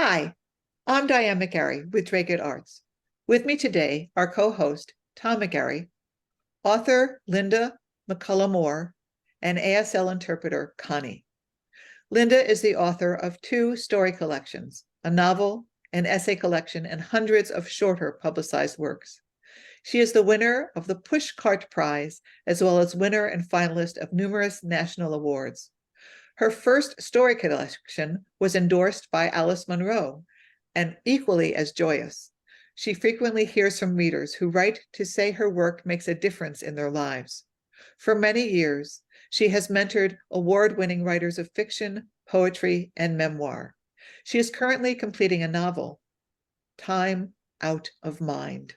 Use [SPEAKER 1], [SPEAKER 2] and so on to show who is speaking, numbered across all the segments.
[SPEAKER 1] Hi, I'm Diane McGarry with Dragut Arts. With me today are co-host Tom McGarry, author Linda McCullough Moore, and ASL interpreter Connie. Linda is the author of 2 story collections, a novel, an essay collection, and hundreds of shorter publicized works. She is the winner of the Pushcart Prize, as well as winner and finalist of numerous national awards. Her first story collection was endorsed by Alice Monroe, and equally as joyous. She frequently hears from readers who write to say her work makes a difference in their lives. For many years, she has mentored award-winning writers of fiction, poetry, and memoir. She is currently completing a novel, Time Out of Mind.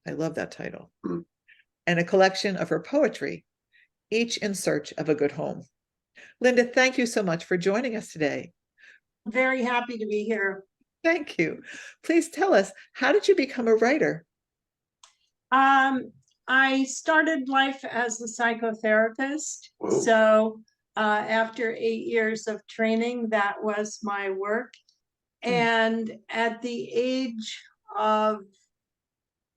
[SPEAKER 1] I love that title. And a collection of her poetry, each in search of a good home. Linda, thank you so much for joining us today.
[SPEAKER 2] Very happy to be here.
[SPEAKER 1] Thank you. Please tell us, how did you become a writer?
[SPEAKER 2] I started life as a psychotherapist.
[SPEAKER 3] Whoa.
[SPEAKER 2] So after 8 years of training, that was my work. And at the age of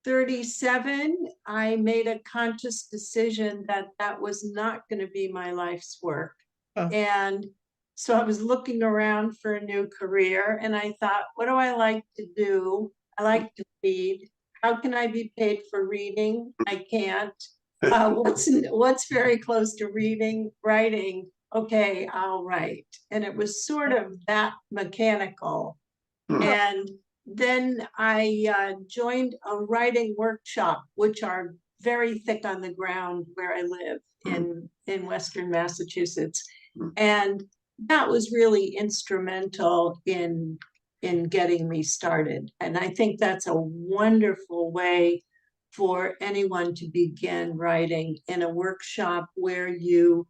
[SPEAKER 2] 37, I made a conscious decision that that was not going to be my life's work.
[SPEAKER 1] Oh.
[SPEAKER 2] And so I was looking around for a new career, and I thought, what do I like to do? I like to read. How can I be paid for reading? I can't. What's very close to reading? Writing. Okay, I'll write. And it was sort of that mechanical. And then I joined a writing workshop, which are very thick on the ground where I live in Western Massachusetts. And that was really instrumental in getting me started. And I think that's a wonderful way for anyone to begin writing, in a workshop where you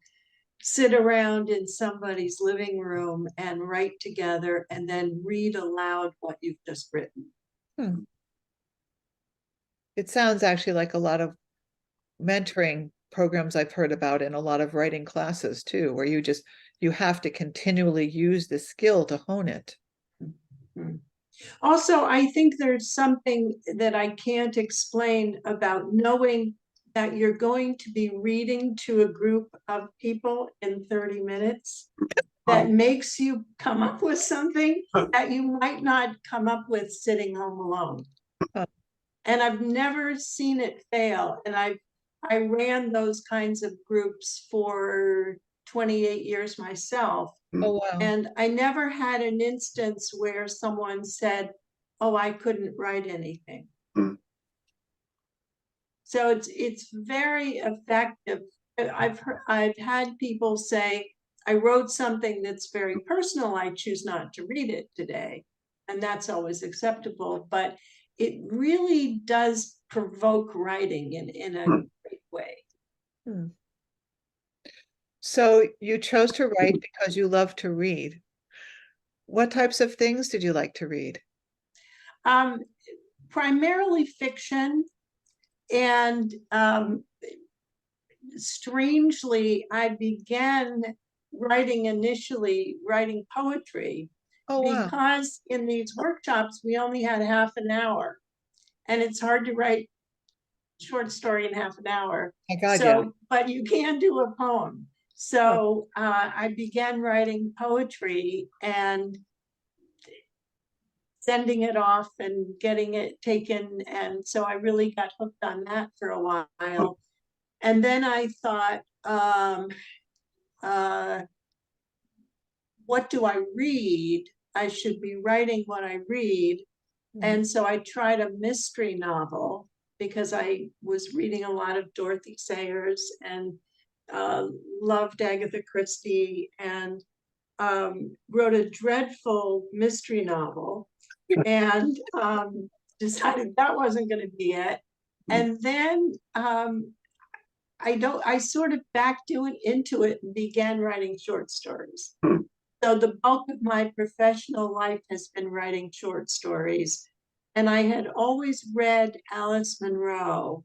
[SPEAKER 2] sit around in somebody's living room and write together and then read aloud what you've just written.
[SPEAKER 1] It sounds actually like a lot of mentoring programs I've heard about, and a lot of writing classes too, where you have to continually use the skill to hone it.
[SPEAKER 2] Also, I think there's something that I can't explain about knowing that you're going to be reading to a group of people in 30 minutes that makes you come up with something that you might not come up with sitting home alone. And I've never seen it fail. And I ran those kinds of groups for 28 years myself.
[SPEAKER 1] Oh, wow.
[SPEAKER 2] And I never had an instance where someone said, oh, I couldn't write anything. So it's very effective. I've had people say, I wrote something that's very personal. I choose not to read it today. And that's always acceptable. But it really does provoke writing in a great way.
[SPEAKER 1] So you chose to write because you love to read. What types of things did you like to read?
[SPEAKER 2] Primarily fiction. And strangely, I began initially writing poetry.
[SPEAKER 1] Oh, wow.
[SPEAKER 2] Because in these workshops, we only had half an hour. And it's hard to write a short story in half an hour. But you can do a poem. So I began writing poetry and sending it off and getting it taken. And so I really got hooked on that for a while. And then I thought, what do I read? I should be writing what I read. And so I tried a mystery novel because I was reading a lot of Dorothy Sayers and loved Agatha Christie, and wrote a dreadful mystery novel and decided that wasn't going to be it. And then I sort of backed into it and began writing short stories. So the bulk of my professional life has been writing short stories. And I had always read Alice Monroe.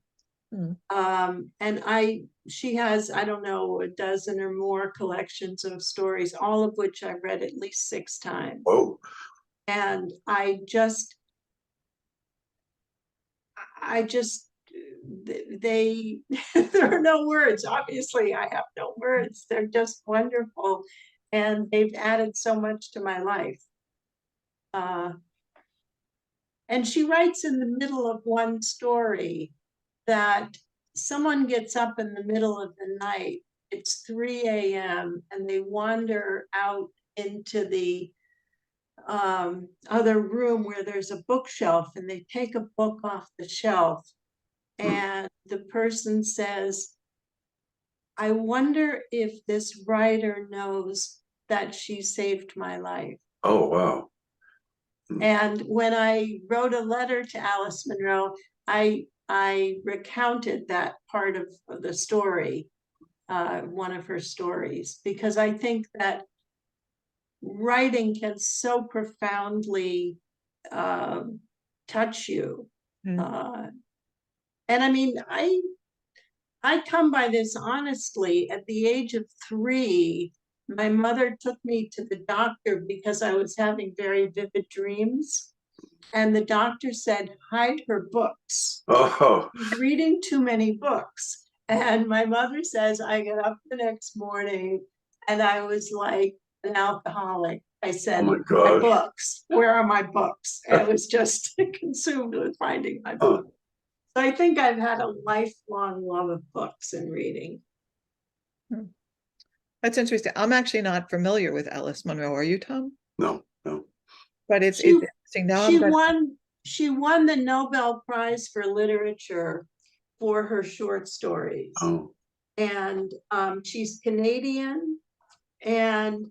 [SPEAKER 2] And she has, I don't know, a dozen or more collections of stories, all of which I read at least 6 times.
[SPEAKER 3] Whoa.
[SPEAKER 2] And I just, they, there are no words. Obviously, I have no words. They're just wonderful. And they've added so much to my life. And she writes in the middle of one story that someone gets up in the middle of the night. It's 3 a.m. and they wander out into the other room where there's a bookshelf, and they take a book off the shelf. And the person says, I wonder if this writer knows that she saved my life.
[SPEAKER 3] Oh, wow.
[SPEAKER 2] And when I wrote a letter to Alice Monroe, I recounted that part of the story, one of her stories, because I think that writing can so profoundly touch you. And I mean, I come by this honestly. At the age of 3, my mother took me to the doctor because I was having very vivid dreams. And the doctor said, hide her books.
[SPEAKER 3] Oh,
[SPEAKER 2] She's reading too many books. And my mother says, I got up the next morning and I was like an alcoholic. I said,
[SPEAKER 3] my
[SPEAKER 2] my
[SPEAKER 3] gosh.
[SPEAKER 2] books, where are my books? And I was just consumed with finding my book. So I think I've had a lifelong love of books and reading.
[SPEAKER 1] That's interesting. I'm actually not familiar with Alice Monroe. Are you, Tom?
[SPEAKER 3] No.
[SPEAKER 1] But it's interesting. Now
[SPEAKER 2] she won the Nobel Prize for Literature for her short stories.
[SPEAKER 3] Oh.
[SPEAKER 2] And she's Canadian, and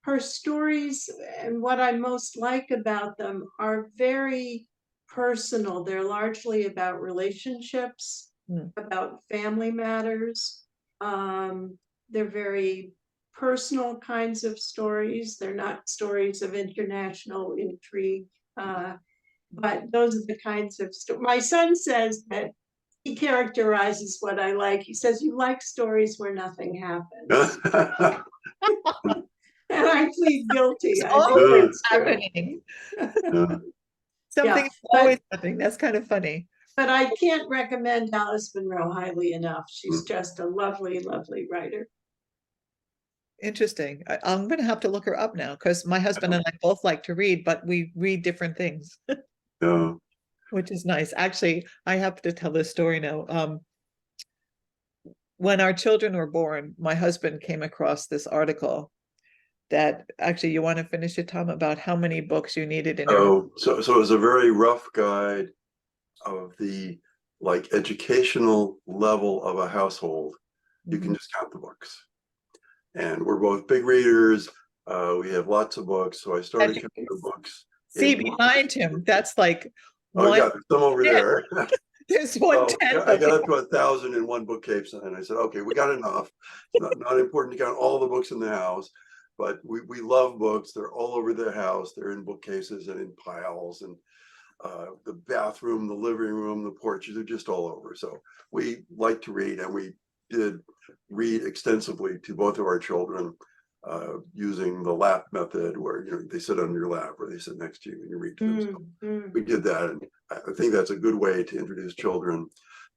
[SPEAKER 2] her stories, and what I most like about them, are very personal. They're largely about relationships, about family matters. They're very personal kinds of stories. They're not stories of international intrigue, but those are the kinds of stories. My son says that he characterizes what I like. He says, you like stories where nothing happens. And I plead guilty.
[SPEAKER 1] It's
[SPEAKER 2] I
[SPEAKER 1] always happening. Something is always happening. That's kind of funny.
[SPEAKER 2] But I can't recommend Alice Monroe highly enough. She's just a lovely, lovely writer.
[SPEAKER 1] Interesting. I'm going to have to look her up now, because my husband and I both like to read, but we read different things, which is nice. Actually, I have to tell this story now. When our children were born, my husband came across this article that, actually, you want to finish it, Tom, about how many books you needed in your
[SPEAKER 3] so it was a very rough guide of the educational level of a household. You can just count the books. And we're both big readers. We have lots of books. So I started counting the books.
[SPEAKER 1] See, behind him, that's like
[SPEAKER 3] oh, yeah, there's some over there.
[SPEAKER 1] There's 1/10.
[SPEAKER 3] I got up to 1,000 in one bookcase, and I said, okay, we got enough. It's not important to count all the books in the house, but we love books. They're all over the house. They're in bookcases and in piles, and the bathroom, the living room, the porch, they're just all over. So we like to read, and we did read extensively to both of our children, using the lap method, where they sit on your lap or they sit next to you and you read to them. So we did that, and I think that's a good way to introduce children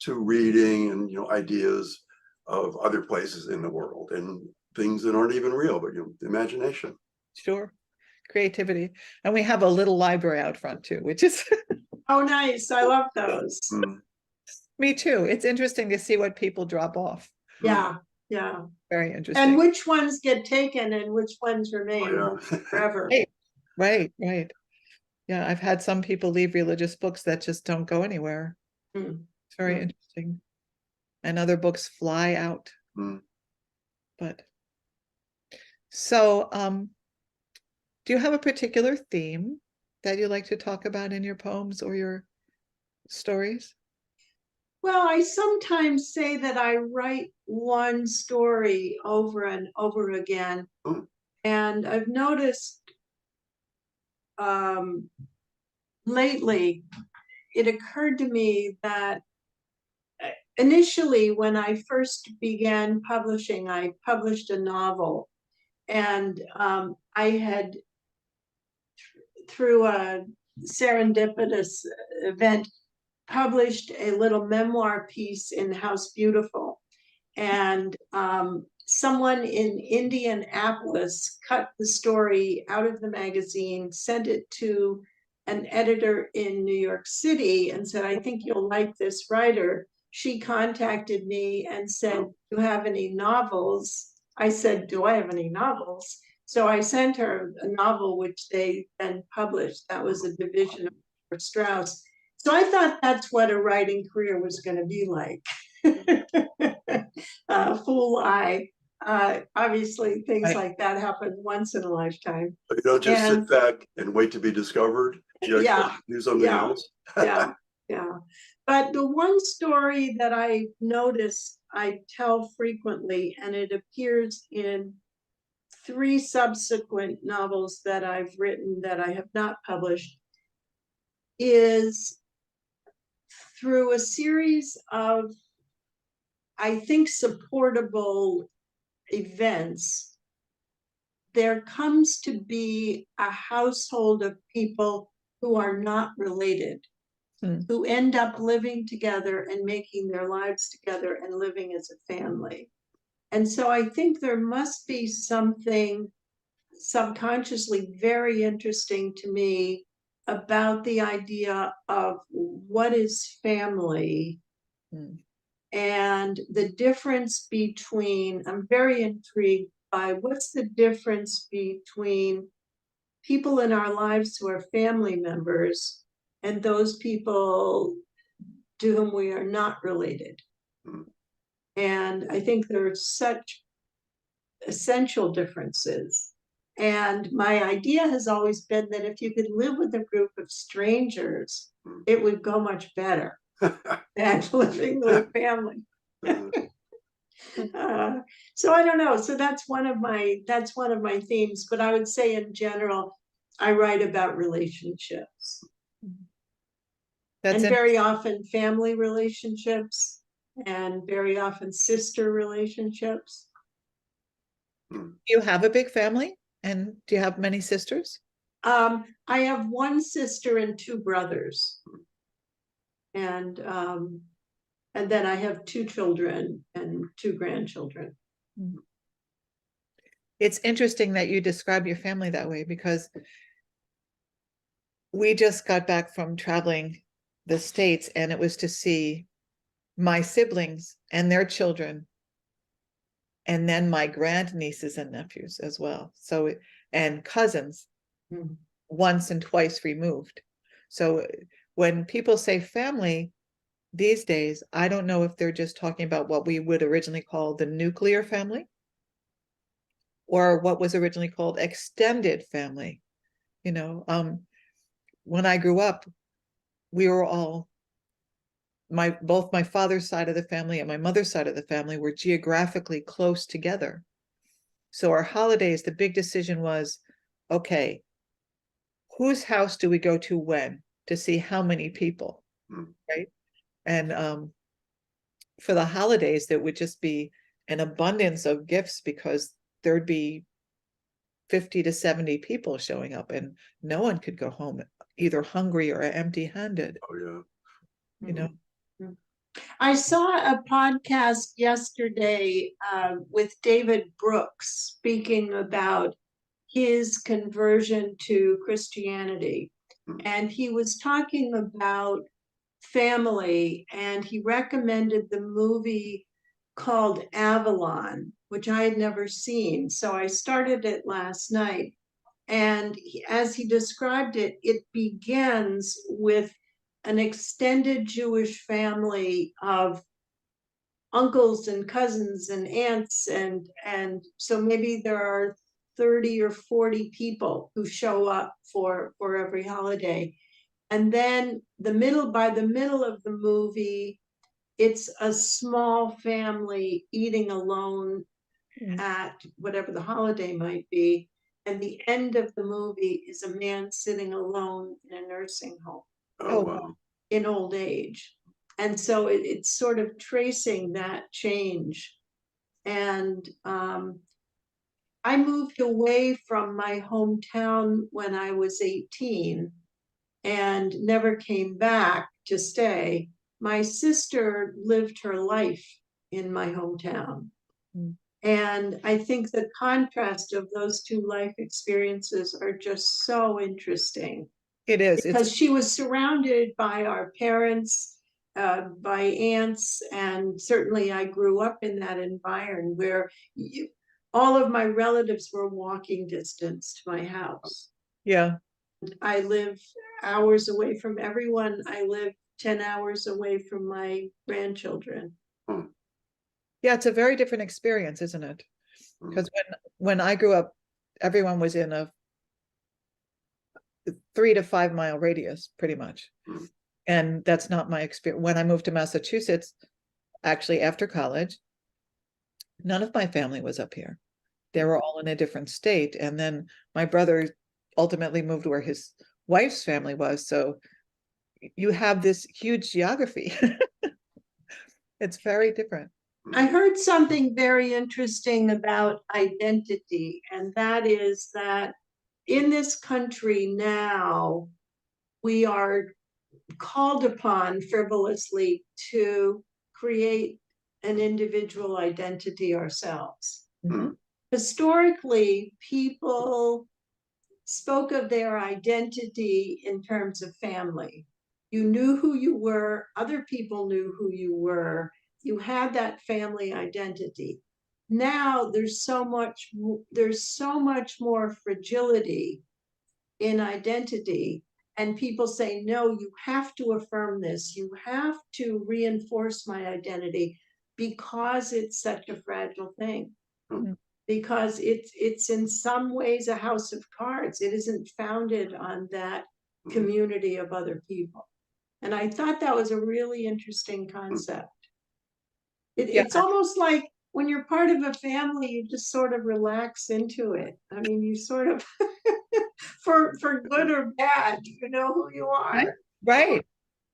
[SPEAKER 3] to reading and ideas of other places in the world and things that aren't even real, but imagination.
[SPEAKER 1] Sure. Creativity. And we have a little library out front too, which is
[SPEAKER 2] oh, nice. I love those.
[SPEAKER 1] Me too. It's interesting to see what people drop off.
[SPEAKER 2] Yeah.
[SPEAKER 1] Very interesting.
[SPEAKER 2] And which ones get taken and which ones remain forever.
[SPEAKER 1] Right. Yeah, I've had some people leave religious books that just don't go anywhere. It's very interesting. And other books fly out. But so do you have a particular theme that you like to talk about in your poems or your stories?
[SPEAKER 2] Well, I sometimes say that I write one story over and over again. And I've noticed lately, it occurred to me that initially, when I first began publishing, I published a novel, and I had through a serendipitous event, published a little memoir piece in House Beautiful. And someone in Indianapolis cut the story out of the magazine, sent it to an editor in New York City and said, I think you'll like this writer. She contacted me and said, do you have any novels? I said, do I have any novels? So I sent her a novel, which they then published. That was a division of Strauss. So I thought that's what a writing career was going to be like. Fool I. Obviously, things
[SPEAKER 1] Right.
[SPEAKER 2] like that happen once in a lifetime.
[SPEAKER 3] But you don't just
[SPEAKER 2] And
[SPEAKER 3] sit back and wait to be discovered. You
[SPEAKER 2] yeah,
[SPEAKER 3] actually do something
[SPEAKER 2] yeah,
[SPEAKER 3] else.
[SPEAKER 2] yeah, yeah. But the one story that I notice I tell frequently, and it appears in 3 subsequent novels that I've written that I have not published, is through a series of, I think, supportable events, there comes to be a household of people who are not related, who end up living together and making their lives together and living as a family. And so I think there must be something subconsciously very interesting to me about the idea of what is family. And the difference between, I'm very intrigued by what's the difference between people in our lives who are family members and those people to whom we are not related. And I think there are such essential differences. And my idea has always been that if you could live with a group of strangers, it would go much better than living with family. So I don't know. So that's one of my themes. But I would say in general, I write about relationships.
[SPEAKER 1] That's
[SPEAKER 2] And very often family relationships, and very often sister relationships.
[SPEAKER 1] Do you have a big family? And do you have many sisters?
[SPEAKER 2] I have 1 sister and 2 brothers. And then I have 2 children and 2 grandchildren.
[SPEAKER 1] It's interesting that you describe your family that way, because we just got back from traveling the States, and it was to see my siblings and their children, and then my grandnieces and nephews as well. So, and cousins, once and twice removed. So when people say family these days, I don't know if they're just talking about what we would originally call the nuclear family, or what was originally called extended family. You know, when I grew up, we were all, both my father's side of the family and my mother's side of the family were geographically close together. So our holidays, the big decision was, okay, whose house do we go to when, to see how many people, right? And for the holidays, there would just be an abundance of gifts, because there'd be 50 to 70 people showing up, and no one could go home either hungry or empty-handed.
[SPEAKER 3] Oh yeah.
[SPEAKER 1] You know.
[SPEAKER 2] I saw a podcast yesterday with David Brooks speaking about his conversion to Christianity. And he was talking about family, and he recommended the movie called Avalon, which I had never seen. So I started it last night. And as he described it, it begins with an extended Jewish family of uncles and cousins and aunts, and so maybe there are 30 or 40 people who show up for every holiday. And then by the middle of the movie, it's a small family eating alone at whatever the holiday might be. And the end of the movie is a man sitting alone in a nursing home.
[SPEAKER 3] Oh wow.
[SPEAKER 2] In old age. And so it's sort of tracing that change. And I moved away from my hometown when I was 18 and never came back to stay. My sister lived her life in my hometown.
[SPEAKER 1] Mm.
[SPEAKER 2] And I think the contrast of those two life experiences are just so interesting.
[SPEAKER 1] It is.
[SPEAKER 2] Because she was surrounded by our parents, by aunts, and certainly I grew up in that environment where all of my relatives were walking distance to my house.
[SPEAKER 1] Yeah.
[SPEAKER 2] I live hours away from everyone. I live 10 hours away from my grandchildren.
[SPEAKER 1] Yeah, it's a very different experience, isn't it? Because when I grew up, everyone was in a 3 to 5 mile radius, pretty much. And that's not my experience. When I moved to Massachusetts, actually after college, none of my family was up here. They were all in a different state. And then my brother ultimately moved where his wife's family was. So you have this huge geography. It's very different.
[SPEAKER 2] I heard something very interesting about identity, and that is that in this country now, we are called upon frivolously to create an individual identity ourselves.
[SPEAKER 1] Mhm.
[SPEAKER 2] Historically, people spoke of their identity in terms of family. You knew who you were, other people knew who you were, you had that family identity. Now there's so much more fragility in identity, and people say, no, you have to affirm this, you have to reinforce my identity because it's such a fragile thing. Because it's in some ways a house of cards. It isn't founded on that community of other people. And I thought that was a really interesting concept. It's almost like when you're part of a family, you just sort of relax into it. I mean, you sort of, for good or bad, you know who you are.
[SPEAKER 1] Right.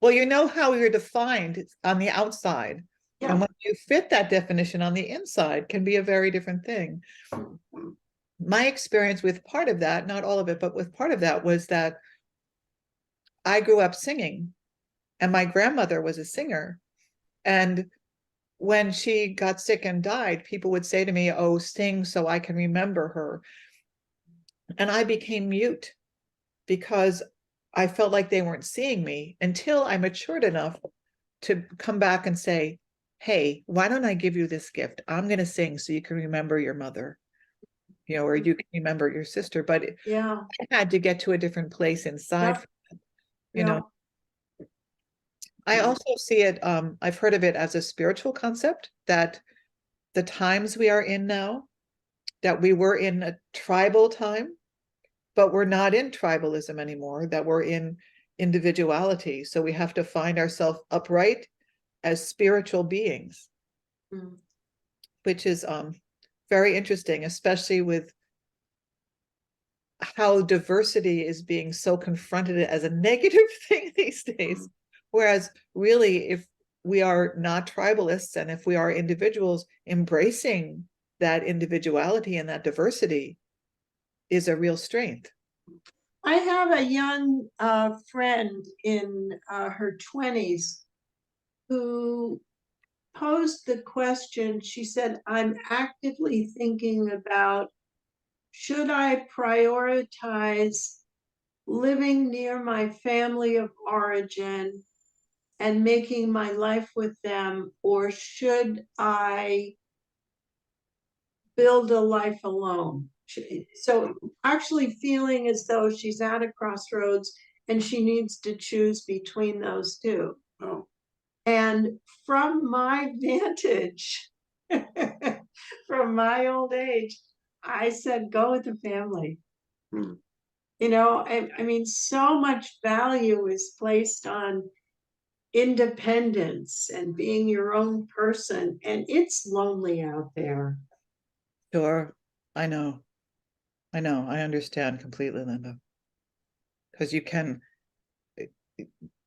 [SPEAKER 1] Well, you know how you're defined on the outside.
[SPEAKER 2] Yeah.
[SPEAKER 1] And when you fit that definition on the inside can be a very different thing. My experience with part of that, not all of it, but with part of that was that I grew up singing and my grandmother was a singer. And when she got sick and died, people would say to me, oh, sing so I can remember her. And I became mute because I felt like they weren't seeing me until I matured enough to come back and say, hey, why don't I give you this gift? I'm going to sing so you can remember your mother, you know, or you can remember your sister. But
[SPEAKER 2] Yeah.
[SPEAKER 1] I had to get to a different place inside, you know. I also see it, I've heard of it as a spiritual concept, that the times we are in now, that we were in a tribal time, but we're not in tribalism anymore, that we're in individuality. So we have to find ourselves upright as spiritual beings, which is very interesting, especially with how diversity is being so confronted as a negative thing these days. Whereas really, if we are not tribalists and if we are individuals, embracing that individuality and that diversity is a real strength.
[SPEAKER 2] I have a young friend in her 20s who posed the question. She said, I'm actively thinking about, should I prioritize living near my family of origin and making my life with them, or should I build a life alone? So actually feeling as though she's at a crossroads and she needs to choose between those two.
[SPEAKER 3] Oh.
[SPEAKER 2] And from my vantage, from my old age, I said, go with the family. You know, I mean, so much value is placed on independence and being your own person, and it's lonely out there.
[SPEAKER 1] Sure, I know, I understand completely, Linda. Because you can,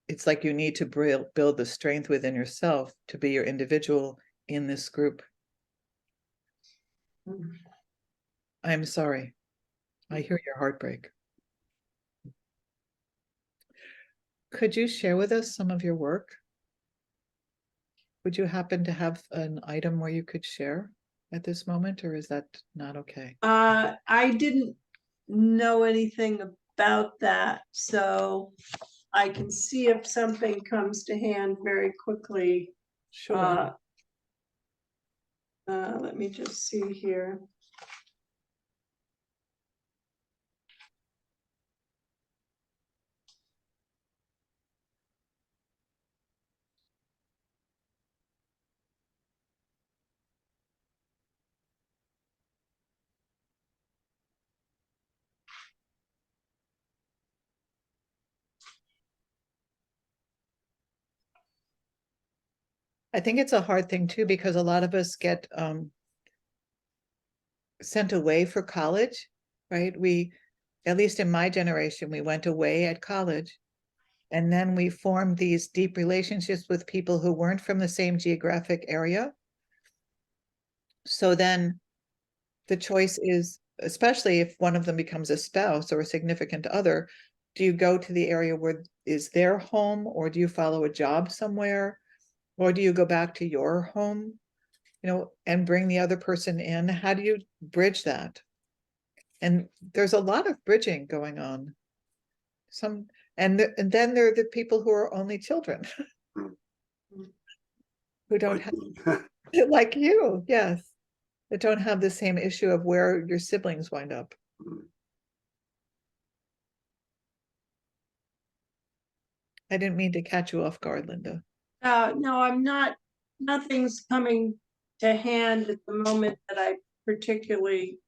[SPEAKER 1] it's like you need to build the strength within yourself to be your individual in this group. I'm sorry. I hear your heartbreak. Could you share with us some of your work? Would you happen to have an item where you could share at this moment, or is that not okay?
[SPEAKER 2] I didn't know anything about that, so I can see if something comes to hand very quickly.
[SPEAKER 1] Sure.
[SPEAKER 2] Let me just see here.
[SPEAKER 1] I think it's a hard thing too, because a lot of us get sent away for college, right? We, at least in my generation, we went away at college, and then we formed these deep relationships with people who weren't from the same geographic area. So then the choice is, especially if one of them becomes a spouse or a significant other, do you go to the area where is their home, or do you follow a job somewhere, or do you go back to your home, and bring the other person in? How do you bridge that? And there's a lot of bridging going on. And then there are the people who are only children who don't have, like you, yes, that don't have the same issue of where your siblings wind up. I didn't mean to catch you off guard, Linda.
[SPEAKER 2] No, I'm not, nothing's coming to hand at the moment that I particularly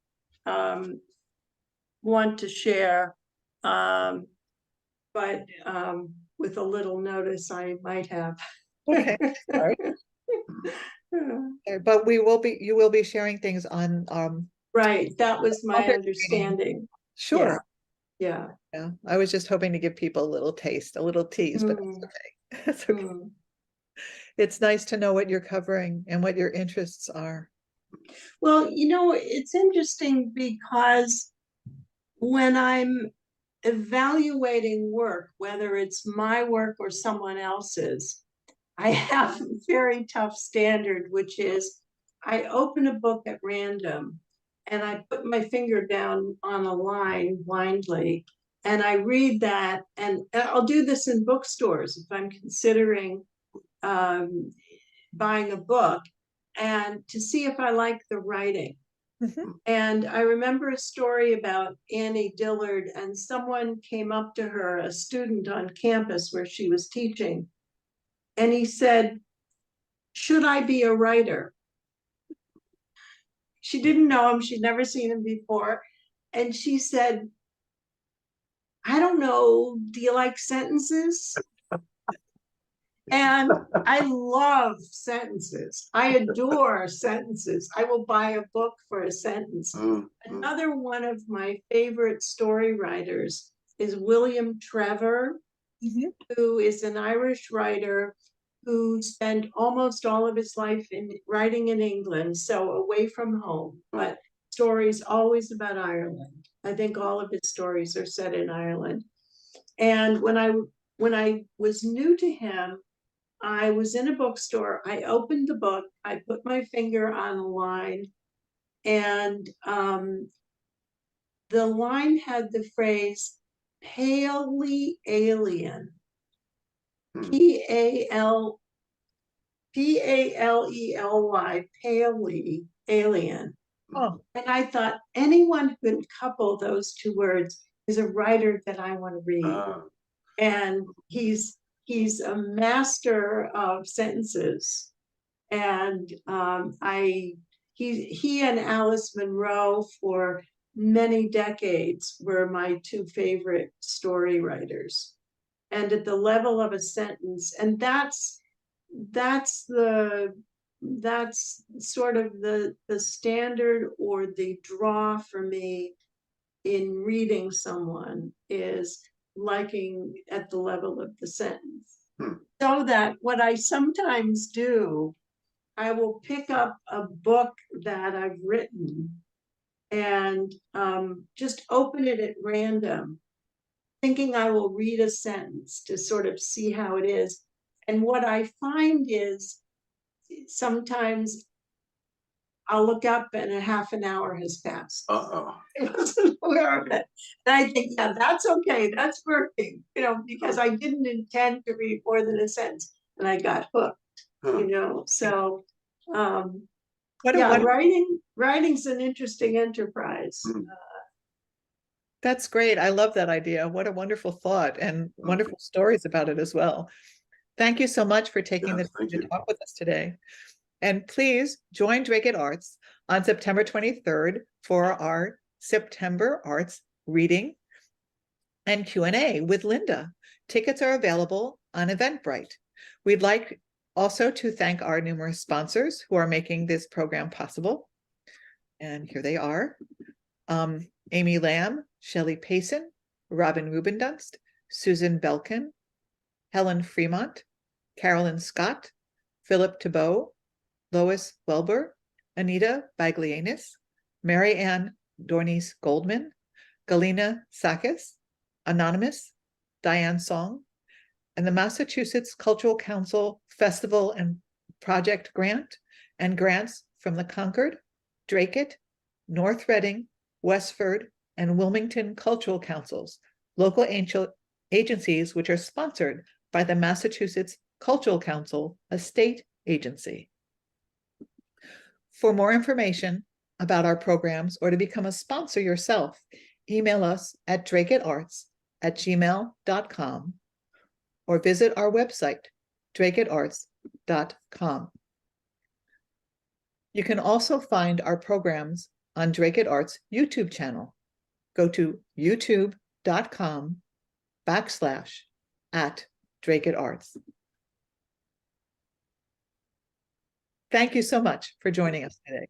[SPEAKER 2] want to share. But with a little notice, I might have.
[SPEAKER 1] Okay, sorry. But you will be sharing things on
[SPEAKER 2] Right, that was my
[SPEAKER 1] other
[SPEAKER 2] understanding.
[SPEAKER 1] Sure.
[SPEAKER 2] Yeah.
[SPEAKER 1] Yeah, I was just hoping to give people a little taste, a little tease, but that's okay. That's okay. It's nice to know what you're covering and what your interests are.
[SPEAKER 2] Well, it's interesting because when I'm evaluating work, whether it's my work or someone else's, I have a very tough standard, which is I open a book at random and I put my finger down on a line blindly and I read that. And I'll do this in bookstores if I'm considering buying a book, and to see if I like the writing. And I remember a story about Annie Dillard, and someone came up to her, a student on campus where she was teaching, and he said, "Should I be a writer?" She didn't know him, she'd never seen him before. And she said, "I don't know, do you like sentences?" And I love sentences. I adore sentences. I will buy a book for a sentence. Another one of my favorite story writers is William Trevor, who is an Irish writer who spent almost all of his life writing in England, so away from home, but stories always about Ireland. I think all of his stories are set in Ireland. And when I was new to him, I was in a bookstore, I opened the book, I put my finger on a line, and the line had the phrase "palely alien." Palely, palely alien.
[SPEAKER 1] Oh,
[SPEAKER 2] And I thought anyone who can couple those two words is a writer that I want to read. And he's a master of sentences. And he and Alice Monroe for many decades were my two favorite story writers. And at the level of a sentence, and that's sort of the standard or the draw for me in reading someone, is liking at the level of the sentence. So that what I sometimes do, I will pick up a book that I've written and just open it at random, thinking I will read a sentence to sort of see how it is. And what I find is sometimes I'll look up and a half an hour has passed.
[SPEAKER 3] Uh-oh.
[SPEAKER 2] I wasn't aware of it. And I think, yeah, that's okay. That's working, because I didn't intend to read more than a sentence and I got hooked,
[SPEAKER 3] Huh.
[SPEAKER 2] So,
[SPEAKER 1] What a
[SPEAKER 2] yeah,
[SPEAKER 1] wonderful,
[SPEAKER 2] writing's an interesting enterprise.
[SPEAKER 3] Mm.
[SPEAKER 1] that's great. I love that idea. What a wonderful thought, and wonderful stories about it as well. Thank you so much for taking the
[SPEAKER 3] Yes,
[SPEAKER 1] time
[SPEAKER 3] thank
[SPEAKER 1] to
[SPEAKER 3] you.
[SPEAKER 1] talk with us today. And please join Drake Arts on September 23rd for our September Arts reading and Q&A with Linda. Tickets are available on Eventbrite. We'd like also to thank our numerous sponsors who are making this program possible. And here they are. Amy Lamb, Shelley Payson, Robin Rubendunst, Susan Belkin, Helen Fremont, Carolyn Scott, Philip Thibault, Lois Welber, Anita Baglianis, Mary Ann Dornice Goldman, Galina Sakis, Anonymous, Diane Song, and the Massachusetts Cultural Council Festival and Project Grant, and grants from the Concord, Drake, North Reading, Westford, and Wilmington Cultural Councils, local agencies which are sponsored by the Massachusetts Cultural Council, a state agency. For more information about our programs or to become a sponsor yourself, email us at drakearts@gmail.com or visit our website, drakearts.com. You can also find our programs on Drake Arts YouTube channel. Go to youtube.com/@DrakeArts. Thank you so much for joining us today.